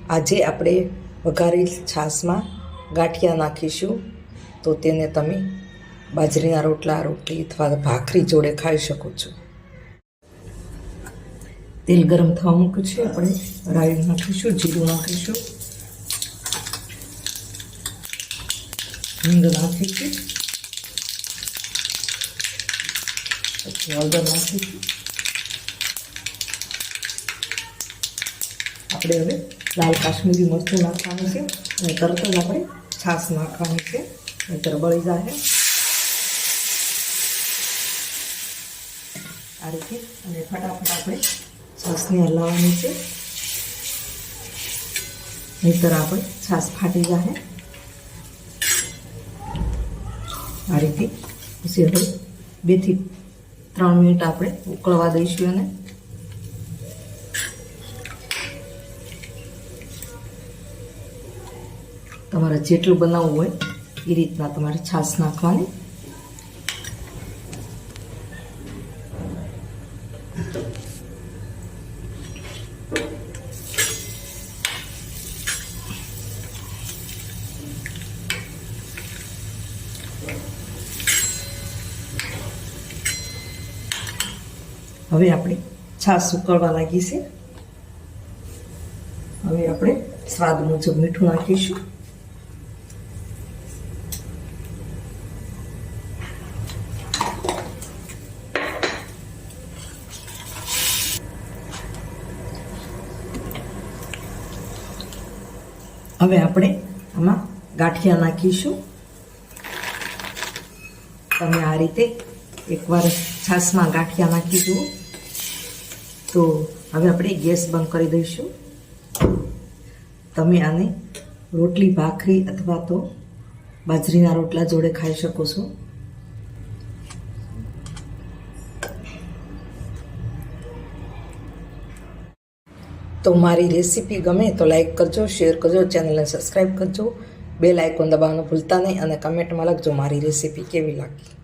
આજે આપણે વઘારેલ છાશમાં ગાંઠિયા નાખીશું, તો તેને તમે બાજરીના રોટલા, રોટલી અથવા ભાખરી જોડે ખાઈ શકો છો. તેલ ગરમ થવા મૂક્યું છે. આપણે રાઈ નાખીશું, જીરું નાખીશું, હિંગ નાખીશું, પછી હળદર નાખીશું. આપણે હવે લાલ કાશ્મીરી મરચું નાખવાનું છે અને તરત જ આપણે છાશ નાખવાની છે, નહીંતર બળી જાય. આ રીતે અને ફટાફટ આપણે છાશને હલાવવાની છે, નહીંતર આપણે છાશ ફાટી જાય. આ રીતે પછી હવે 2 થી 3 મિનિટ આપણે ઉકળવા દઈશું. અને તમારે જેટલું બનાવવું હોય એ રીતના તમારે છાશ નાખવાની. હવે આપણે છાશ ઉકળવા લાગી છે. હવે આપણે સ્વાદ મુજબ મીઠું નાખીશું. હવે આપણે આમાં ગાંઠિયા નાખીશું. તમે આ રીતે એકવાર છાશમાં ગાંઠિયા નાખી જુઓ. તો હવે આપણે ગેસ બંધ કરી દઈશું. તમે આને રોટલી, ભાખરી અથવા તો બાજરીના રોટલા જોડે ખાઈ શકો છો. તો મારી રેસીપી ગમે તો લાઈક કરજો, શેર કરજો, ચેનલને સબસ્ક્રાઈબ કરજો, બેલ આઇકોન દબાવવાનું ભૂલતા નહીં અને કમેન્ટમાં લખજો મારી રેસીપી કેવી લાગી.